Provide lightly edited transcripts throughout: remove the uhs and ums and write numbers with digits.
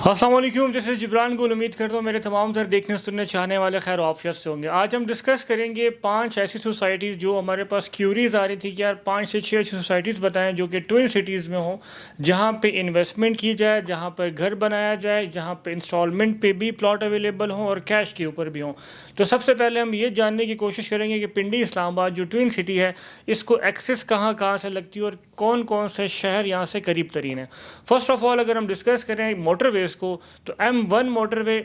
अस्सलाम वालेकुम, जैसे जिब्रान गुल। उम्मीद करता हूँ मेरे तमाम तर देखने सुनने चाहने वाले खैर ऑफियत से होंगे। आज हम डिस्कस करेंगे 5 ऐसी सोसाइटीज़ जो हमारे पास क्यूरीज आ रही थी कि यार 5 से 6 ऐसी सोसाइटीज़ बताएं जो कि ट्विन सिटीज़ में हों, जहाँ पे इन्वेस्टमेंट की जाए, जहाँ पर घर बनाया जाए, जहाँ पे इंस्टॉलमेंट पे भी प्लॉट अवेलेबल हों और कैश के ऊपर भी हों। तो सबसे पहले हम ये जानने की कोशिश करेंगे कि पिंडी इस्लामाबाद जो ट्विन सिटी है, इसको एक्सेस कहाँ कहाँ से लगती है और कौन कौन से शहर यहाँ से करीब तरीन है। फर्स्ट ऑफ ऑल अगर हम डिस्कस करें मोटरवेज़ को, तो M1 मोटरवे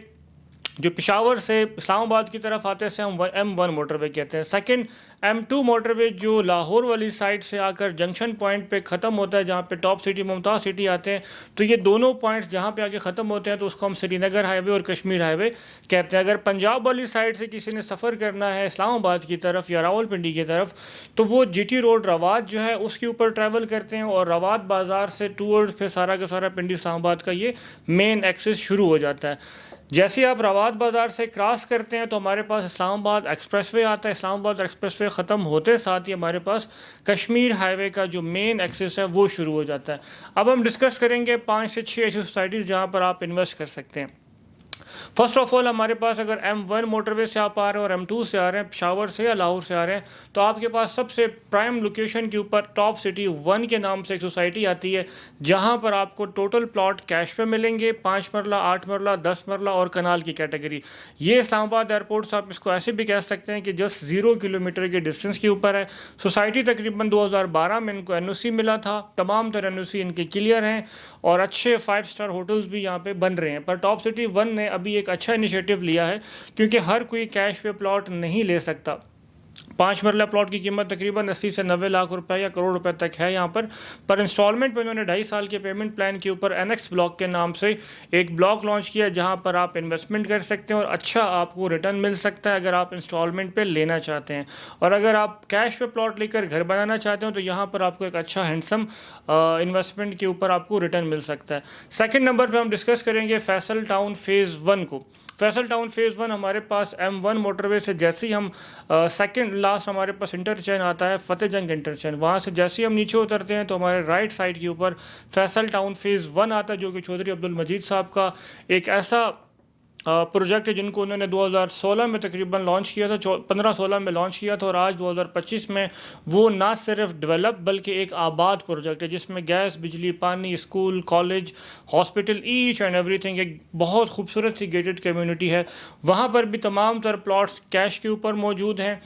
जो पेशावर से इस्लामाबाद की तरफ आते हैं हम M1 मोटरवे कहते हैं। सेकंड M2 मोटरवे जो लाहौर वाली साइड से आकर जंक्शन पॉइंट पे ख़त्म होता है, जहाँ पे टॉप सिटी मुमताज़ सिटी आते हैं। तो ये दोनों पॉइंट्स जहाँ पे आके ख़त्म होते हैं तो उसको हम श्रीनगर हाईवे और कश्मीर हाईवे कहते हैं। अगर पंजाब वाली साइड से किसी ने सफ़र करना है इस्लामाबाद की तरफ या रावलपिंडी की तरफ, तो वो GT रोड रवात जो है उसके ऊपर ट्रैवल करते हैं और रवात बाज़ार से टूवर्ड्स फिर सारा का सारा पिंडी इस्लामाबाद का ये मेन एक्सेस शुरू हो जाता है। जैसे आप रवात बाज़ार से क्रॉस करते हैं तो हमारे पास इस्लामाबाद एक्सप्रेसवे आता है। इस्लामाबाद एक्सप्रेसवे ख़त्म होते साथ ही हमारे पास कश्मीर हाईवे का जो मेन एक्सेस है वो शुरू हो जाता है। अब हम डिस्कस करेंगे 5 से 6 ऐसी सोसाइटीज़ जहाँ पर आप इन्वेस्ट कर सकते हैं। फर्स्ट ऑफ ऑल हमारे पास अगर M1 मोटरवे से आप आ रहे हैं और M2 से आ रहे हैं, पेशावर से या लाहौर से आ रहे हैं, तो आपके पास सबसे प्राइम लोकेशन के ऊपर टॉप सिटी 1 के नाम से एक सोसाइटी आती है, जहां पर आपको टोटल प्लॉट कैश पे मिलेंगे। 5 मरला, 8 मरला, 10 मरला और कनाल की कैटेगरी। ये इस्लामाबाद एयरपोर्ट से आप इसको ऐसे भी कह सकते हैं कि जस्ट 0 किलोमीटर के डिस्टेंस के ऊपर है। सोसाइटी तकरीबन 2012 में इनको NOC मिला था। तमाम तर NOC इनके क्लियर हैं और अच्छे 5 स्टार होटल्स भी यहाँ पे बन रहे हैं। पर टॉप सिटी 1 ने अभी एक अच्छा इनिशिएटिव लिया है, क्योंकि हर कोई कैश पे प्लॉट नहीं ले सकता। 5 मरला प्लॉट की कीमत तकरीबन 80 से 90 लाख रुपए या करोड़ रुपए तक है यहाँ पर इंस्टॉलमेंट पे उन्होंने 2.5 साल के पेमेंट प्लान के ऊपर NX ब्लॉक के नाम से एक ब्लॉक लॉन्च किया, जहाँ पर आप इन्वेस्टमेंट कर सकते हैं और अच्छा आपको रिटर्न मिल सकता है अगर आप इंस्टॉलमेंट पे लेना चाहते हैं। और अगर आप कैश पे प्लॉट लेकर घर बनाना चाहते हो तो यहाँ पर आपको एक अच्छा हैंडसम इन्वेस्टमेंट के ऊपर आपको रिटर्न मिल सकता है। सेकेंड नंबर पर हम डिस्कस करेंगे फैसल टाउन फेज़ 1 को। फैसल टाउन फेज़ 1 हमारे पास M1 मोटरवे से जैसे ही हम सेकंड लास्ट हमारे पास इंटरचेंज आता है फतेह जंग इंटरचेंज, वहाँ से जैसे ही हम नीचे उतरते हैं तो हमारे राइट साइड के ऊपर फैसल टाउन फेज़ 1 आता है, जो कि चौधरी अब्दुल मजीद साहब का एक ऐसा प्रोजेक्ट है जिनको उन्होंने 2016 में तकरीबन लॉन्च किया था, 15-16 में लॉन्च किया था और आज 2025 में वो ना सिर्फ डेवलप बल्कि एक आबाद प्रोजेक्ट है, जिसमें गैस, बिजली, पानी, school, college, hospital, each and everything. एक बहुत खूबसूरत सी गेटेड कम्युनिटी है। वहाँ पर भी तमाम तर प्लॉट्स कैश के ऊपर मौजूद हैं,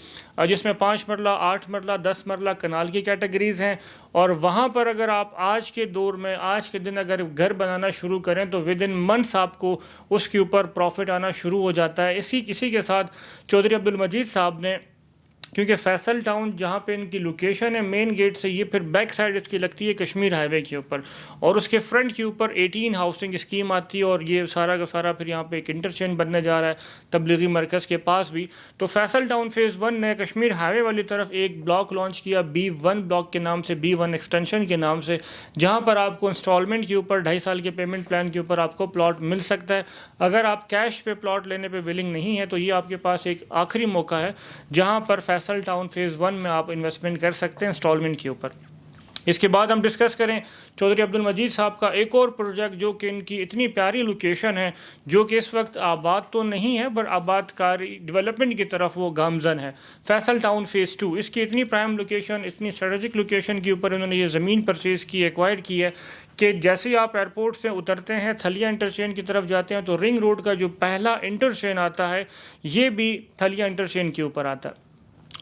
जिसमें 5 मरला, 8 मरला, 10 मरला कनाल की कैटेगरीज़ हैं। और वहाँ पर अगर आप आज के दौर में आज के दिन अगर घर बनाना शुरू करें तो विद इन मंथ्स आपको उसके ऊपर प्रॉफिट आना शुरू हो जाता है। इसी के साथ चौधरी अब्दुल मजीद साहब ने, क्योंकि फैसल टाउन जहाँ पे इनकी लोकेशन है मेन गेट से, ये फिर बैक साइड इसकी लगती है कश्मीर हाईवे के ऊपर और उसके फ्रंट के ऊपर 18 हाउसिंग स्कीम आती है और ये सारा का सारा फिर यहाँ पे एक इंटरचेंज बनने जा रहा है तबलीगी मरकज़ के पास भी। तो फैसल टाउन फेज़ 1 ने कश्मीर हाईवे वाली तरफ एक ब्लॉक लॉन्च किया B1 ब्लॉक के नाम से, B1 एक्सटेंशन के नाम से, जहाँ पर आपको इंस्टॉलमेंट के ऊपर 2.5 साल के पेमेंट प्लान के ऊपर आपको प्लॉट मिल सकता है। अगर आप कैश पे प्लॉट लेने पे विलिंग नहीं है तो ये आपके पास एक आखिरी मौका है जहाँ पर फैसल टाउन फेज़ 1 में आप इन्वेस्टमेंट कर सकते हैं इंस्टॉलमेंट के ऊपर। इसके बाद हम डिस्कस करें चौधरी अब्दुल मजीद साहब का एक और प्रोजेक्ट जो कि इनकी इतनी प्यारी लोकेशन है, जो कि इस वक्त आबाद तो नहीं है पर आबादकारी डेवलपमेंट की तरफ वो गामजन है। फैसल टाउन फेज़ 2 इसकी इतनी प्राइम लोकेशन, इतनी स्ट्रेटजिक लोकेशन के ऊपर उन्होंने ये ज़मीन परचेज़ की, एक्वायर की है कि जैसे ही आप एयरपोर्ट से उतरते हैं थलिया इंटरचेंज की तरफ जाते हैं तो रिंग रोड का जो पहला इंटरचेंज आता है ये भी थलिया इंटरचेंज के ऊपर आता है।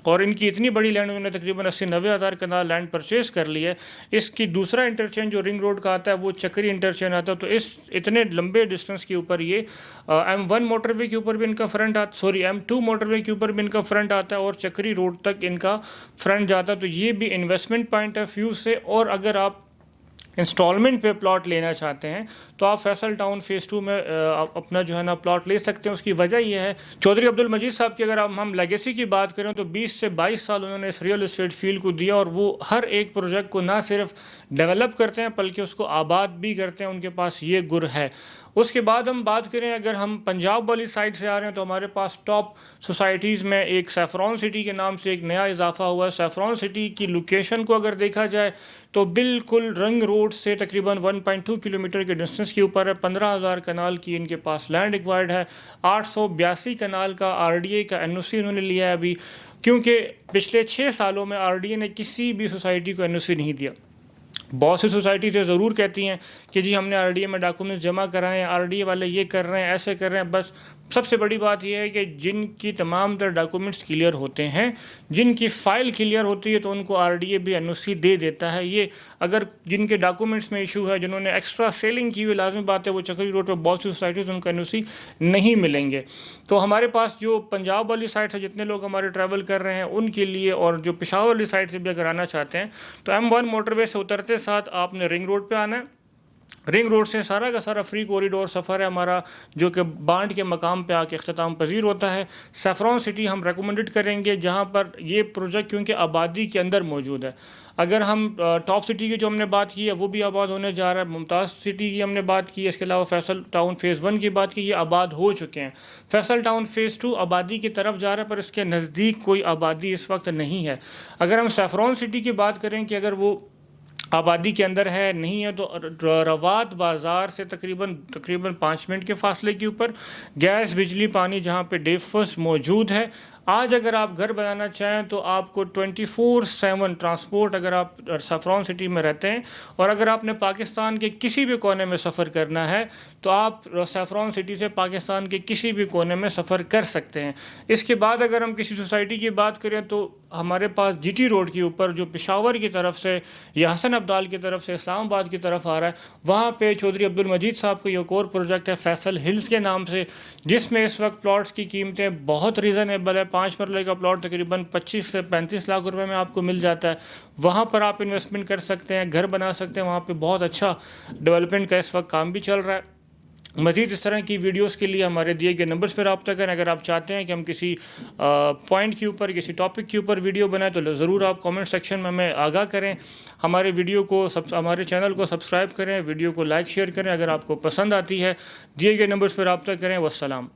और इनकी इतनी बड़ी लैंड उन्होंने तकरीबन 80-90 हज़ार कनाल लैंड परचेज कर ली है। इसकी दूसरा इंटरचेंज जो रिंग रोड का आता है वो चक्री इंटरचेंज आता है। तो इस इतने लंबे डिस्टेंस के ऊपर ये M1 मोटरवे के ऊपर भी इनका फ्रंट M2 मोटरवे के ऊपर भी इनका फ्रंट आता है और चक्री रोड तक इनका फ्रंट जाता है। तो ये भी इन्वेस्टमेंट पॉइंट ऑफ व्यू से, और अगर आप इंस्टॉलमेंट पे प्लॉट लेना चाहते हैं तो आप फैसल टाउन फेज़ 2 में अपना जो है ना प्लॉट ले सकते हैं। उसकी वजह यह है चौधरी अब्दुल मजीद साहब की अगर हम लेगेसी की बात करें तो 20 से 22 साल उन्होंने इस रियल एस्टेट फील्ड को दिया और वो हर एक प्रोजेक्ट को ना सिर्फ डेवलप करते हैं बल्कि उसको आबाद भी करते हैं। उनके पास ये गुर है उसके बाद हम बात करें, अगर हम पंजाब वाली साइड से आ रहे हैं तो हमारे पास टॉप सोसाइटीज़ में एक सैफरॉन सिटी के नाम से एक नया इजाफा हुआ है। सैफरॉन सिटी की लोकेशन को अगर देखा जाए तो बिल्कुल रंग रोड से तकरीबन 1.2 किलोमीटर के डिस्टेंस के ऊपर है। 15,000 कनाल की इनके पास लैंड एक्वायर्ड है। 882 कनाल का RDA का NOC उन्होंने लिया है अभी, क्योंकि पिछले 6 सालों में RDA ने किसी भी सोसाइटी को NOC नहीं दिया। बहुत सी सोसाइटी से ज़रूर कहती हैं कि जी हमने RDA में डॉक्यूमेंट्स जमा कराए हैं, RDA वाले ये कर रहे हैं, ऐसे कर रहे हैं। बस सबसे बड़ी बात यह है कि जिनकी तमाम तर डॉक्यूमेंट्स क्लियर होते हैं, जिनकी फ़ाइल क्लियर होती है, तो उनको RDA भी NOC दे देता है। ये अगर जिनके डॉक्यूमेंट्स में इशू है, जिन्होंने एक्स्ट्रा सेलिंग की हुई, लाजमी बात है वो चक्री रोड पर बहुत सी सोसाइटीज़ उनको NOC नहीं मिलेंगे। तो हमारे पास जो पंजाब वाली साइड से जितने लोग हमारे ट्रैवल कर रहे हैं उनके लिए, और जो पेशावर वाली साइड से भी अगर आना चाहते हैं, तो M1 मोटरवे से उतरते साथ आपने रिंग रोड पे आना है। रिंग रोड से सारा का सारा फ्री कॉरिडोर सफ़र है हमारा, जो कि बांड के मकाम पे आके अख्ताम पजीर होता है। सैफरॉन सिटी हम रेकमेंडेड करेंगे, जहाँ पर ये प्रोजेक्ट क्योंकि आबादी के अंदर मौजूद है। अगर हम टॉप सिटी की जो हमने बात की है वो भी आबाद होने जा रहा है। मुमताज़ सिटी की हमने बात की है, इसके अलावा फैसल टाउन फ़ेज़ 1 की बात की, ये आबाद हो चुके हैं। फैसल टाउन फ़ेज़ 2 आबादी की तरफ जा रहा है, पर इसके नज़दीक कोई आबादी इस वक्त नहीं है। अगर हम सैफरॉन सिटी की बात करें कि अगर वो आबादी के अंदर है नहीं है, तो रवात बाज़ार से तकरीबन 5 मिनट के फासले के ऊपर गैस बिजली पानी जहाँ पे डेफर्स मौजूद है। आज अगर आप घर बनाना चाहें तो आपको 24/7 ट्रांसपोर्ट, अगर आप सैफरॉन सिटी में रहते हैं और अगर आपने पाकिस्तान के किसी भी कोने में सफ़र करना है तो आप सैफरॉन सिटी से पाकिस्तान के किसी भी कोने में सफ़र कर सकते हैं। इसके बाद अगर हम किसी सोसाइटी की बात करें तो हमारे पास GT रोड के ऊपर जो पेशावर की तरफ से या हसन अब्दाल की तरफ से इस्लामाबाद की तरफ आ रहा है, वहाँ पे चौधरी अब्दुल मजीद साहब का एक और प्रोजेक्ट है फैसल हिल्स के नाम से, जिसमें इस वक्त प्लॉट्स की कीमतें बहुत रीज़नेबल है। 5 मरले का प्लॉट तकरीबन 25 से 35 लाख रुपए में आपको मिल जाता है। वहाँ पर आप इन्वेस्टमेंट कर सकते हैं, घर बना सकते हैं। वहाँ पे बहुत अच्छा डेवलपमेंट का इस वक्त काम भी चल रहा है। मज़ीद इस तरह की वीडियोस के लिए हमारे दिए गए नंबर्स पर रब्ता करें। अगर आप चाहते हैं कि हम किसी पॉइंट के ऊपर, किसी टॉपिक के ऊपर वीडियो बनाएं तो ज़रूर आप कमेंट सेक्शन में हमें आगाह करें। हमारे वीडियो को हमारे चैनल को सब्सक्राइब करें, वीडियो को लाइक शेयर करें। अगर आपको पसंद आती है, दिए गए नंबर्स पर रब्ता करें। वस्सलाम।